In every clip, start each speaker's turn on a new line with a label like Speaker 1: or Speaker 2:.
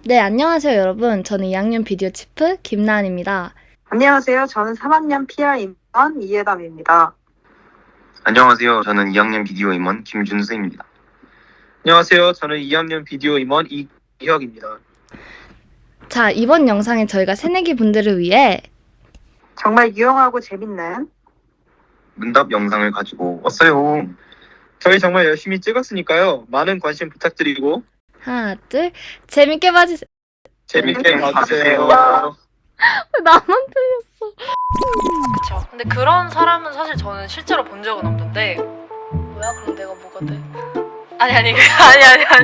Speaker 1: 네, 안녕하세요, 여러분. 저는 2학년 비디오 치프 김나은입니다.
Speaker 2: 안녕하세요. 저는 3학년 PR 임원 이예담입니다.
Speaker 3: 안녕하세요. 저는 2학년 비디오 임원 김준수입니다.
Speaker 4: 안녕하세요. 저는 2학년 비디오 임원 이희혁입니다.
Speaker 1: 자, 이번 영상엔 저희가 새내기 분들을 위해
Speaker 2: 정말 유용하고 재밌는
Speaker 3: 문답 영상을 가지고 왔어요.
Speaker 4: 저희 정말 열심히 찍었으니까요. 많은 관심 부탁드리고
Speaker 1: 하나, 둘, 재밌게 봐주세요.
Speaker 4: 재밌게 봐주세요.
Speaker 1: 나만 틀렸어.
Speaker 5: 그쵸. 근데 그런 사람은 사실 저는 실제로 본 적은 없는데. 뭐야? 그럼 내가 뭐가 돼? 아니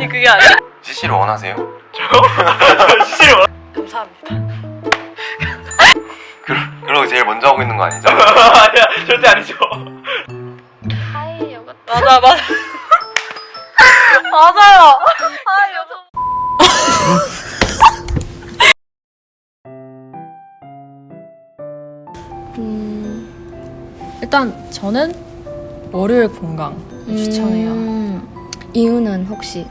Speaker 5: 그게 아니야.
Speaker 3: CC를 원하세요?
Speaker 5: 감사합니다.
Speaker 3: 그러고 제일 먼저 하고 있는 거 아니죠?
Speaker 4: 아니야, 절대 아니죠.
Speaker 1: 하이, 요가.
Speaker 5: 맞아. 맞아요. 아, 여자.
Speaker 6: 일단 저는 월요일 공강 추천해요.
Speaker 1: 이유는 혹시?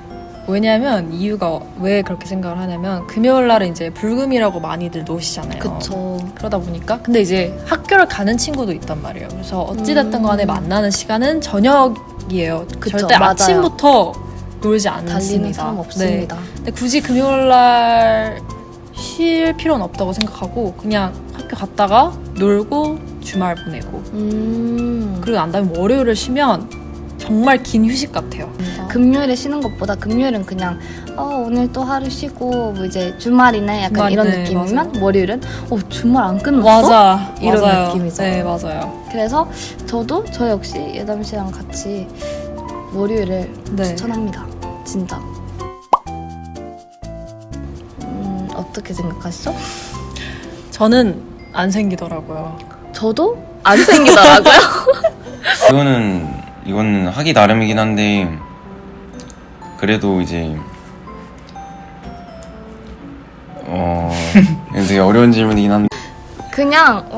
Speaker 6: 왜냐하면 이유가 왜 그렇게 생각을 하냐면 금요일 날은 이제 불금이라고 많이들 노시잖아요.
Speaker 1: 그쵸.
Speaker 6: 그러다 보니까 근데 이제 학교를 가는 친구도 있단 말이에요. 그래서 어찌됐든 간에 만나는 시간은 저녁이에요.
Speaker 1: 그쵸,
Speaker 6: 절대
Speaker 1: 맞아요.
Speaker 6: 아침부터 놀지
Speaker 1: 달리는
Speaker 6: 않습니다.
Speaker 1: 사람 없습니다.
Speaker 6: 네. 근데 굳이 금요일 날 쉴 필요는 없다고 생각하고 그냥 학교 갔다가 놀고 주말 보내고 그리고 난 다음에 월요일을 쉬면 정말 긴 휴식 같아요.
Speaker 1: 금요일에 쉬는 것보다 금요일은 그냥 오늘 또 하루 쉬고 뭐 이제 주말이네 약간
Speaker 6: 주말,
Speaker 1: 이런
Speaker 6: 네,
Speaker 1: 느낌이면
Speaker 6: 맞아요.
Speaker 1: 월요일은 주말 안 끝났어?
Speaker 6: 맞아.
Speaker 1: 이런
Speaker 6: 맞아요.
Speaker 1: 느낌이죠.
Speaker 6: 네, 맞아요.
Speaker 1: 그래서 저 역시 예담 씨랑 같이 월요일을
Speaker 6: 네.
Speaker 1: 추천합니다. 진짜. 어떻게 생각하시죠?
Speaker 6: 저는 안 생기더라고요.
Speaker 1: 저도 안 생기더라고요.
Speaker 3: 이건 하기 나름이긴 한데 그래도 이제 되게 어려운 질문이긴 한데
Speaker 1: 그냥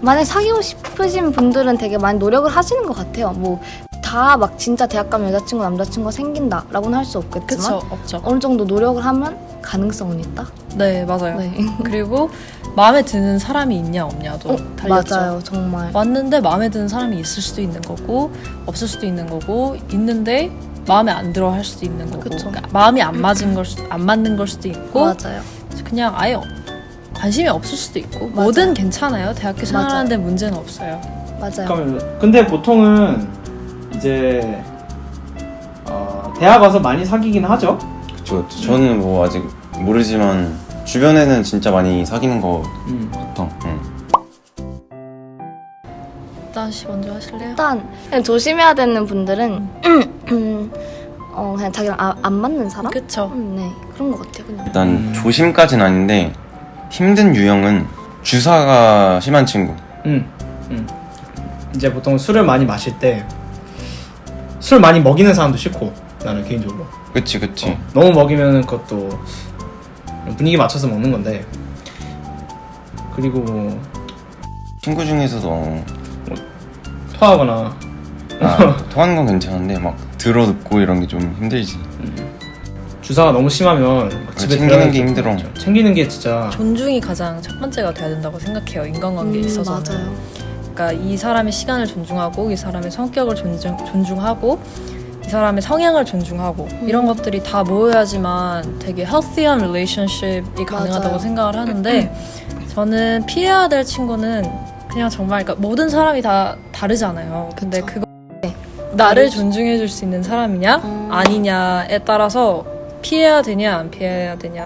Speaker 1: 만약 사귀고 싶으신 분들은 되게 많이 노력을 하시는 것 같아요. 뭐 다 막 진짜 대학 가면 여자친구 남자친구가 생긴다라고는 할 수 없겠지만
Speaker 6: 그쵸, 없죠.
Speaker 1: 어느 정도 노력을 하면 가능성은 있다.
Speaker 6: 네, 맞아요.
Speaker 1: 네.
Speaker 6: 그리고 마음에 드는 사람이 있냐 없냐도 달렸죠.
Speaker 1: 맞아요, 정말.
Speaker 6: 왔는데 마음에 드는 사람이 있을 수도 있는 거고 없을 수도 있는 거고 있는데 마음에 안 들어 할 수도 있는 거고
Speaker 1: 그쵸.
Speaker 6: 그러니까 마음이 안 맞는 걸 수도 있고
Speaker 1: 맞아요.
Speaker 6: 그냥 아예 관심이 없을 수도 있고
Speaker 1: 맞아요.
Speaker 6: 뭐든 괜찮아요. 대학교 생활하는데
Speaker 1: 맞아요.
Speaker 6: 문제는 없어요.
Speaker 1: 맞아요.
Speaker 7: 근데 보통은 이제 대학 와서 많이 사귀긴 하죠.
Speaker 3: 그쵸. 저는 뭐 아직 모르지만 주변에는 진짜 많이 사귀는 거 같아.
Speaker 6: 일단 씨 먼저 하실래요?
Speaker 1: 일단 그냥 조심해야 되는 분들은 그냥 자기랑 안 맞는 사람?
Speaker 6: 그쵸.
Speaker 1: 네, 그런 것 같아요. 그냥.
Speaker 3: 일단 조심까지는 아닌데 힘든 유형은 주사가 심한 친구.
Speaker 7: 이제 보통 술을 많이 마실 때 술 많이 먹이는 사람도 싫고 나는 개인적으로
Speaker 3: 그치.
Speaker 7: 너무 먹이면 그것도 분위기 맞춰서 먹는 건데 그리고
Speaker 3: 친구 중에서도
Speaker 7: 토하거나
Speaker 3: 토하는 건 괜찮은데 막 들어눕고 이런 게 좀 힘들지.
Speaker 7: 주사가 너무 심하면 집에
Speaker 3: 챙기는
Speaker 7: 들어가기
Speaker 3: 게 힘들어.
Speaker 7: 어렵죠. 챙기는 게 진짜
Speaker 6: 존중이 가장 첫 번째가 돼야 된다고 생각해요. 인간관계에 있어서는.
Speaker 1: 맞아요.
Speaker 6: 그러니까 이 사람의 시간을 존중하고 이 사람의 성격을 존중하고 이 사람의 성향을 존중하고 이런 것들이 다 모여야지만 되게 healthy한 relationship이 가능하다고
Speaker 1: 맞아요.
Speaker 6: 생각을 하는데 저는 피해야 될 친구는 그냥 정말 그러니까 모든 사람이 다 다르잖아요. 근데
Speaker 1: 그쵸.
Speaker 6: 그거 나를 존중해 줄 수 있는 사람이냐 아니냐에 따라서 피해야 되냐 안 피해야 되냐.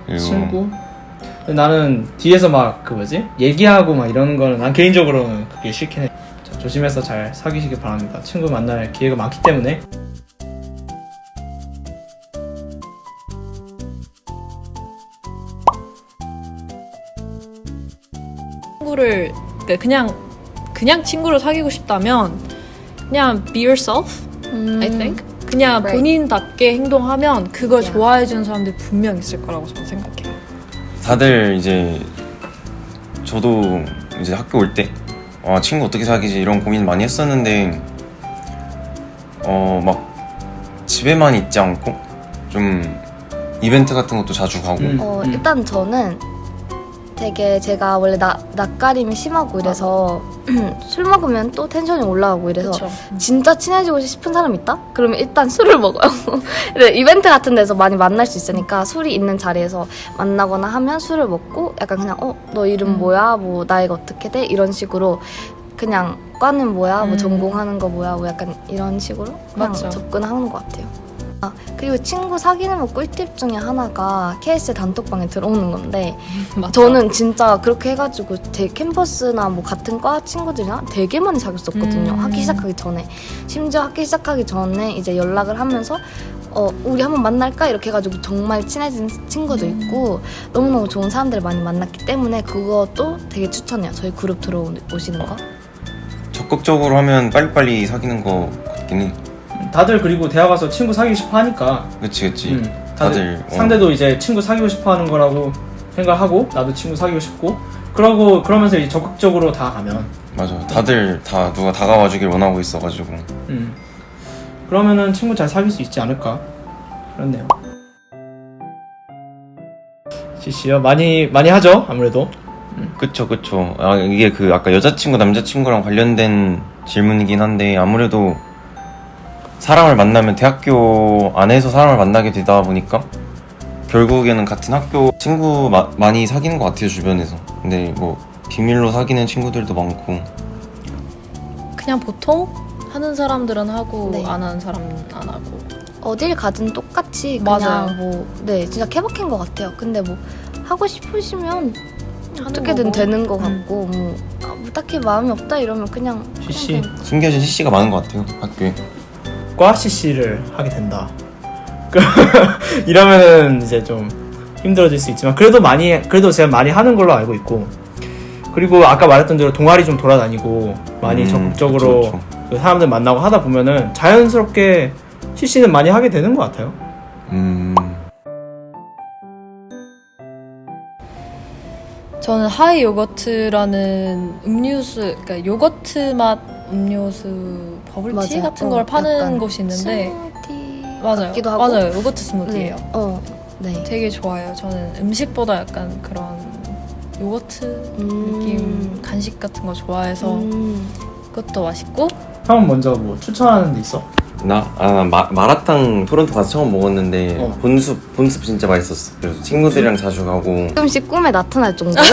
Speaker 3: 그리고
Speaker 7: 친구? 근데 나는 뒤에서 막 얘기하고 막 이러는 거는 난 개인적으로는 그게 싫긴 해. 자, 조심해서 잘 사귀시길 바랍니다. 친구 만날 기회가 많기 때문에.
Speaker 6: 친구를 그냥 친구를 사귀고 싶다면 그냥 be yourself, I think. 그냥
Speaker 1: Right.
Speaker 6: 본인답게 행동하면 그걸
Speaker 1: Yeah.
Speaker 6: 좋아해주는 사람들이 분명 있을 거라고 저는 생각해요.
Speaker 3: 다들 이제 저도 이제 학교 올 때 친구 어떻게 사귀지 이런 고민 많이 했었는데 막 집에만 있지 않고 좀 이벤트 같은 것도 자주 가고.
Speaker 1: 일단 저는 되게 제가 원래 낯가림이 심하고 이래서 술 먹으면 또 텐션이 올라가고 이래서
Speaker 6: 그쵸.
Speaker 1: 진짜 친해지고 싶은 사람 있다? 그러면 일단 술을 먹어요. 근데 이벤트 같은 데서 많이 만날 수 있으니까 술이 있는 자리에서 만나거나 하면 술을 먹고 약간 그냥 너 이름 뭐야? 뭐 나이가 어떻게 돼? 이런 식으로 그냥 과는 뭐야? 뭐 전공하는 거 뭐야? 뭐 약간 이런 식으로 그냥
Speaker 6: 맞죠.
Speaker 1: 접근하는 것 같아요. 그리고 친구 사귀는 거 꿀팁 중에 하나가 KS 단톡방에 들어오는 건데
Speaker 6: 맞죠.
Speaker 1: 저는 진짜 그렇게 해가지고 제 캠퍼스나 뭐 같은 과 친구들이랑 되게 많이 사귀었었거든요. 학기 시작하기 전에. 심지어 학기 시작하기 전에 이제 연락을 하면서 우리 한번 만날까? 이렇게 해가지고 정말 친해진 친구도 있고 너무너무 좋은 사람들을 많이 만났기 때문에 그것도 되게 추천해요. 저희 그룹 들어오시는 거.
Speaker 3: 적극적으로 하면 빨리빨리 사귀는 거 같긴 해.
Speaker 7: 다들 그리고 대학 가서 친구 사귀고 싶어 하니까
Speaker 3: 그치.
Speaker 7: 다들
Speaker 3: 다들
Speaker 7: 상대도 이제 친구 사귀고 싶어 하는 거라고 생각하고 나도 친구 사귀고 싶고 그러면서 이제 적극적으로 다 가면
Speaker 3: 맞아. 다들 다 누가 다가와 주길 원하고 있어가지고.
Speaker 7: 그러면은 친구 잘 사귈 수 있지 않을까 그렇네요. CC요? 많이 하죠 아무래도.
Speaker 3: 그쵸. 이게 아까 여자친구 남자친구랑 관련된 질문이긴 한데 아무래도 사람을 만나면 대학교 안에서 사람을 만나게 되다 보니까 결국에는 같은 학교 친구 많이 사귀는 것 같아요 주변에서. 근데 뭐 비밀로 사귀는 친구들도 많고.
Speaker 6: 그냥 보통 하는 사람들은 하고
Speaker 1: 네.
Speaker 6: 안 하는 사람은 안 하고.
Speaker 1: 어딜 가든 똑같이 그냥
Speaker 6: 맞아요.
Speaker 1: 진짜 케바케인 것 같아요. 근데 뭐 하고 싶으시면 어떻게든
Speaker 6: 거고.
Speaker 1: 되는 것 같고 뭐 딱히 마음이 없다 이러면 그냥
Speaker 7: CC
Speaker 3: 숨겨진 CC가 많은 것 같아요 학교에.
Speaker 7: 과 CC를 하게 된다. 이러면은 이제 좀 힘들어질 수 있지만 그래도 제가 많이 하는 걸로 알고 있고 그리고 아까 말했던 대로 동아리 좀 돌아다니고 많이 적극적으로
Speaker 3: 그쵸.
Speaker 7: 그 사람들 만나고 하다 보면은 자연스럽게 CC는 많이 하게 되는 것 같아요.
Speaker 6: 저는 하이 요거트라는 음료수, 그러니까 요거트 맛 음료수 버블티
Speaker 1: 맞아요.
Speaker 6: 같은 걸 파는
Speaker 1: 약간
Speaker 6: 곳이 있는데
Speaker 1: 스무디
Speaker 6: 맞아요.
Speaker 1: 같기도 하고.
Speaker 6: 맞아요. 요거트 스무디예요.
Speaker 1: 네.
Speaker 6: 되게 좋아요. 저는 음식보다 약간 그런 요거트 느낌 간식 같은 거 좋아해서 그것도 맛있고.
Speaker 7: 형은 먼저 뭐 추천하는 데 있어?
Speaker 3: 마라탕 토론토 가서 처음 먹었는데 본숲 진짜 맛있었어. 그래서 친구들이랑 자주 가고.
Speaker 1: 가끔씩 꿈에 나타날 정도로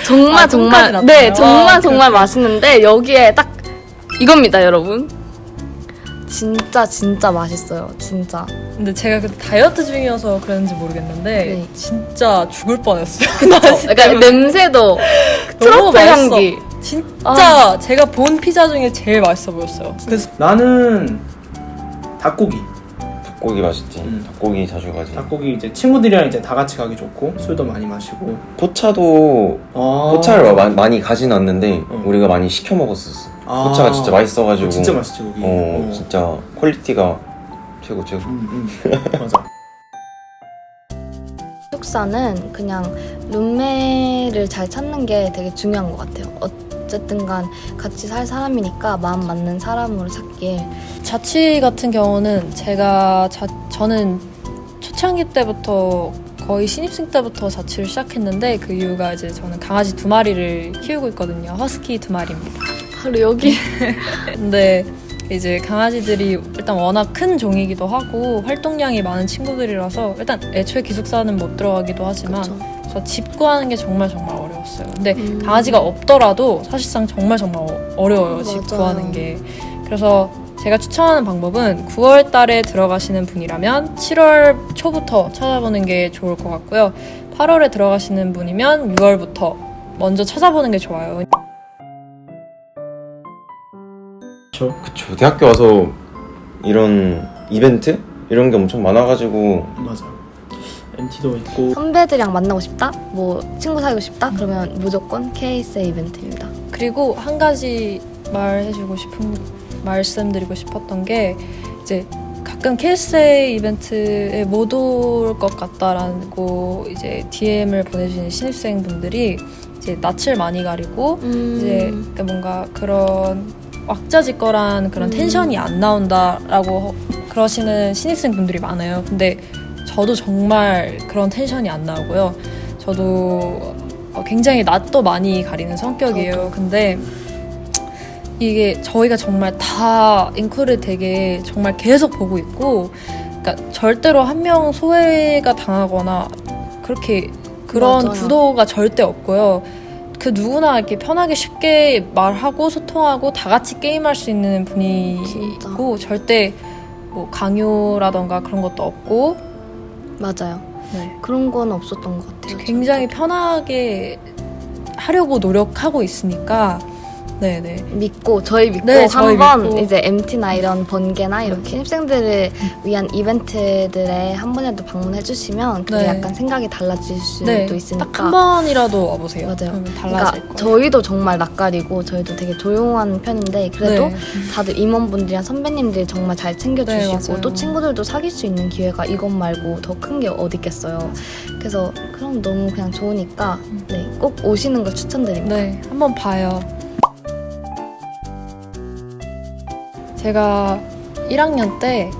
Speaker 1: 정말
Speaker 6: 꿈까지 나타나요?
Speaker 1: 네 정말
Speaker 6: 그렇구나.
Speaker 1: 맛있는데 여기에 딱 이겁니다 여러분. 진짜 맛있어요 진짜.
Speaker 6: 근데 제가 그때 다이어트 중이어서 그랬는지 모르겠는데
Speaker 1: 네.
Speaker 6: 진짜 죽을 뻔했어요.
Speaker 1: 약간 냄새도 트러플
Speaker 6: 맛있어.
Speaker 1: 향기.
Speaker 6: 진짜 제가 본 피자 중에 제일 맛있어 보였어요. 그래서
Speaker 7: 나는 닭고기
Speaker 3: 맛있지. 닭고기 자주 가지.
Speaker 7: 닭고기 이제 친구들이랑 이제 다 같이 가기 좋고 술도 많이 마시고
Speaker 3: 포차도 포차를 많이 가진 않는데 우리가 많이 시켜 먹었었어. 포차가 진짜 맛있어가지고.
Speaker 7: 진짜 맛있지 거기.
Speaker 3: 진짜 퀄리티가 최고.
Speaker 7: 맞아.
Speaker 1: 기숙사는 그냥 룸메를 잘 찾는 게 되게 중요한 것 같아요. 어쨌든 간 같이 살 사람이니까 마음 맞는 사람으로 찾기에.
Speaker 6: 자취 같은 경우는 저는 초창기 때부터 거의 신입생 때부터 자취를 시작했는데 그 이유가 이제 저는 강아지 2마리를 키우고 있거든요. 허스키 2마리입니다.
Speaker 1: 바로 여기.
Speaker 6: 근데 이제 강아지들이 일단 워낙 큰 종이기도 하고 활동량이 많은 친구들이라서 일단 애초에 기숙사는 못 들어가기도 하지만 그래서 집 구하는 게 정말 어려웠어요. 근데 강아지가 없더라도 사실상 정말 어려워요. 집
Speaker 1: 맞아.
Speaker 6: 구하는 게. 그래서 제가 추천하는 방법은 9월 달에 들어가시는 분이라면 7월 초부터 찾아보는 게 좋을 것 같고요. 8월에 들어가시는 분이면 6월부터 먼저 찾아보는 게 좋아요.
Speaker 3: 그쵸. 대학교 와서 이런 이벤트? 이런 게 엄청 많아가지고.
Speaker 7: 맞아. MT도 있고.
Speaker 1: 선배들이랑 만나고 싶다? 뭐 친구 사귀고 싶다? 그러면 무조건 KSA 이벤트입니다.
Speaker 6: 그리고 한 가지 말씀드리고 싶었던 게 이제 가끔 KSA 이벤트에 못 올 것 같다라고 이제 DM을 보내주시는 신입생분들이 이제 낯을 많이 가리고 이제 뭔가 그런 왁자지껄한 그런 텐션이 안 나온다라고 그러시는 신입생 분들이 많아요. 근데 저도 정말 그런 텐션이 안 나오고요. 저도 굉장히 낯도 많이 가리는 성격이에요. 근데 이게 저희가 정말 다 인클루드 되게 정말 계속 보고 있고, 그러니까 절대로 한 명 소외가 당하거나 그렇게 그런
Speaker 1: 맞아요.
Speaker 6: 구도가 절대 없고요. 그 누구나 이렇게 편하게 쉽게 말하고 소통하고 다 같이 게임할 수 있는 분위기고, 절대 뭐 강요라던가 그런 것도 없고.
Speaker 1: 맞아요.
Speaker 6: 네.
Speaker 1: 그런 건 없었던 것 같아요.
Speaker 6: 굉장히 편하게 하려고 노력하고 있으니까. 네네.
Speaker 1: 저희 믿고
Speaker 6: 네, 저희
Speaker 1: 한번
Speaker 6: 믿고.
Speaker 1: 이제 MT나 이런 번개나 이렇게 신입생들을 위한 이벤트들에 한 번이라도 방문해 주시면 그게
Speaker 6: 네.
Speaker 1: 약간 생각이 달라질 수도 있으니까.
Speaker 6: 딱 한 번이라도 와보세요.
Speaker 1: 맞아요.
Speaker 6: 그러면 달라질
Speaker 1: 그러니까
Speaker 6: 거예요.
Speaker 1: 저희도 정말 낯가리고 저희도 되게 조용한 편인데 그래도
Speaker 6: 네.
Speaker 1: 다들 임원분들이랑 선배님들이 정말 잘 챙겨주시고
Speaker 6: 네, 맞아요.
Speaker 1: 또 친구들도 사귈 수 있는 기회가 이것 말고 더 큰 게 어디 있겠어요. 그래서 그럼 너무 그냥 좋으니까 네, 꼭 오시는 걸 추천드립니다.
Speaker 6: 네, 한번 봐요. 제가 1학년 때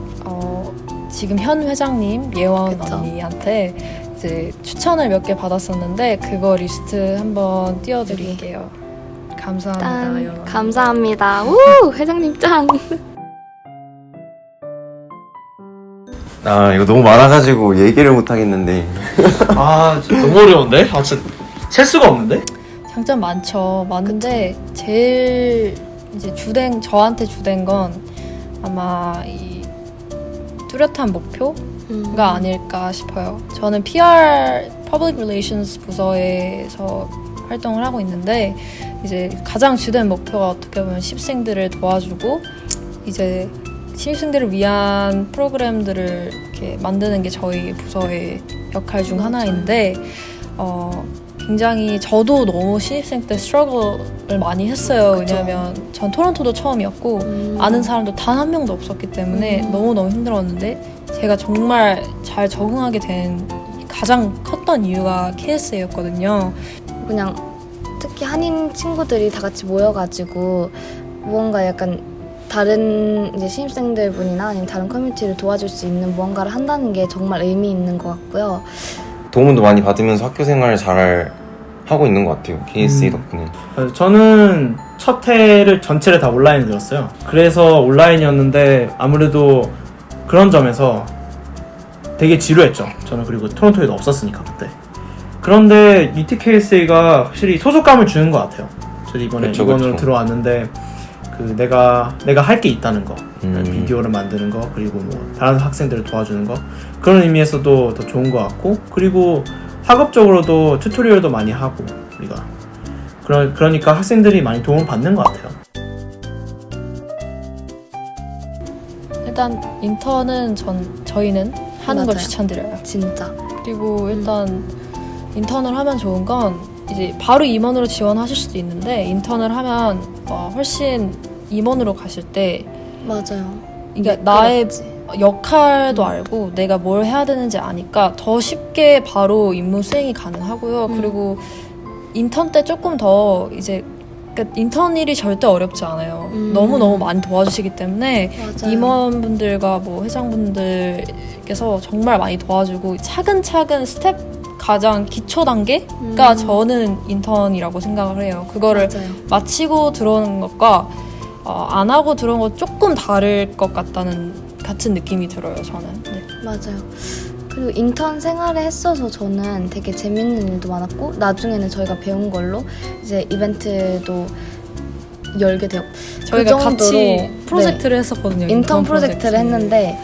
Speaker 6: 지금 현 회장님 예원
Speaker 1: 그쵸.
Speaker 6: 언니한테 이제 추천을 몇 개 받았었는데 그거 리스트 한번 띄워드릴게요. 감사합니다.
Speaker 1: 짠,
Speaker 6: 예원 언니.
Speaker 1: 감사합니다. 우 회장님 짱.
Speaker 3: 아 이거 너무 많아가지고 얘기를 못 하겠는데.
Speaker 7: 아 진짜 너무 어려운데? 아 진짜 셀 수가 없는데?
Speaker 6: 장점 많죠. 많은데 제일 이제 저한테 주된 건 아마 이 뚜렷한 목표가 아닐까 싶어요. 저는 PR (Public Relations) 부서에서 활동을 하고 있는데 이제 가장 주된 목표가 어떻게 보면 신입생들을 도와주고 이제 신입생들을 위한 프로그램들을 이렇게 만드는 게 저희 부서의 역할 중 하나인데 굉장히 저도 너무 신입생 때 스트러글을 많이 했어요.
Speaker 1: 그쵸.
Speaker 6: 왜냐하면 전 토론토도 처음이었고 아는 사람도 단 한 명도 없었기 때문에 너무너무 힘들었는데 제가 정말 잘 적응하게 된 가장 컸던 이유가 KSA였거든요.
Speaker 1: 그냥 특히 한인 친구들이 다 같이 모여가지고 무언가 약간 다른 이제 신입생들 분이나 아니면 다른 커뮤니티를 도와줄 수 있는 무언가를 한다는 게 정말 의미 있는 것 같고요.
Speaker 3: 도움도 많이 받으면서 학교 생활을 잘 하고 있는 것 같아요. KSA 덕분에.
Speaker 7: 저는 첫 해를 전체를 다 온라인에 들었어요. 그래서 온라인이었는데 아무래도 그런 점에서 되게 지루했죠. 저는 그리고 토론토에도 없었으니까 그때. 그런데 UTKSA가 확실히 소속감을 주는 것 같아요. 저도 이번으로
Speaker 3: 그쵸.
Speaker 7: 들어왔는데 그 내가 할 게 있다는 거,
Speaker 3: 음.
Speaker 7: 비디오를 만드는 거, 그리고 뭐 다른 학생들을 도와주는 거, 그런 의미에서도 더 좋은 것 같고, 그리고 학업적으로도 튜토리얼도 많이 하고 우리가 그러니까 학생들이 많이 도움을 받는 것 같아요.
Speaker 6: 일단 인턴은 저희는 하는 걸
Speaker 1: 맞아요.
Speaker 6: 추천드려요.
Speaker 1: 진짜.
Speaker 6: 그리고 일단 인턴을 하면 좋은 건 이제 바로 임원으로 지원하실 수도 있는데 인턴을 하면 훨씬 임원으로 가실 때
Speaker 1: 맞아요.
Speaker 6: 그러니까 나의 역할도 알고 내가 뭘 해야 되는지 아니까 더 쉽게 바로 임무 수행이 가능하고요. 그리고 인턴 때 조금 더 이제 그러니까 인턴 일이 절대 어렵지 않아요. 너무너무 많이 도와주시기 때문에
Speaker 1: 맞아요.
Speaker 6: 임원분들과 뭐 회장분들께서 정말 많이 도와주고 차근차근 스텝 가장 기초 단계가 저는 인턴이라고 생각을 해요. 그거를
Speaker 1: 맞아요.
Speaker 6: 마치고 들어오는 것과 안 하고 들어온 것 조금 다를 것 같은 느낌이 들어요. 저는. 네.
Speaker 1: 맞아요. 그리고 인턴 생활을 했어서 저는 되게 재밌는 일도 많았고 나중에는 저희가 배운 걸로 이제 이벤트도 열게 되었고
Speaker 6: 저희가
Speaker 1: 그 정도로,
Speaker 6: 같이 프로젝트를 했었거든요.
Speaker 1: 인턴 프로젝트를 했는데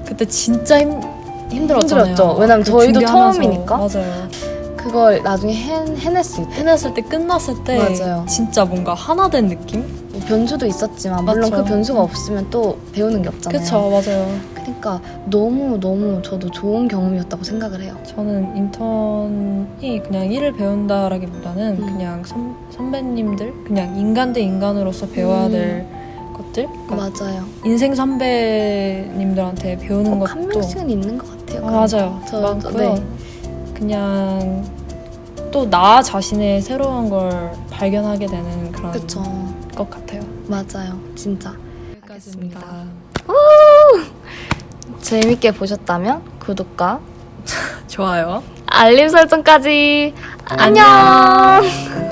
Speaker 6: 그때 진짜 힘들었잖아요.
Speaker 1: 힘들었죠. 왜냐면
Speaker 6: 그
Speaker 1: 저희도
Speaker 6: 준비하면서.
Speaker 1: 처음이니까.
Speaker 6: 맞아요.
Speaker 1: 그걸 나중에 해냈을 때
Speaker 6: 해냈을 때 끝났을 때
Speaker 1: 맞아요.
Speaker 6: 진짜 뭔가 하나 된 느낌?
Speaker 1: 뭐 변수도 있었지만 물론
Speaker 6: 맞죠.
Speaker 1: 그 변수가 없으면 또 배우는 게 없잖아요.
Speaker 6: 그쵸, 맞아요.
Speaker 1: 그러니까 너무 저도 좋은 경험이었다고 생각을 해요.
Speaker 6: 저는 인턴이 그냥 일을 배운다라기보다는 그냥 선배님들, 그냥 인간 대 인간으로서 배워야 될 것들? 그러니까
Speaker 1: 맞아요.
Speaker 6: 인생 선배님들한테 배우는
Speaker 1: 꼭 한
Speaker 6: 것도
Speaker 1: 명씩은 있는 것 같아요.
Speaker 6: 맞아요. 많고요. 그냥 또 나 자신의 새로운 걸 발견하게 되는 그런
Speaker 1: 그쵸.
Speaker 6: 것 같아요.
Speaker 1: 맞아요. 진짜.
Speaker 6: 여기까지입니다.
Speaker 1: 재밌게 보셨다면 구독과
Speaker 6: 좋아요.
Speaker 1: 알림 설정까지. 안녕.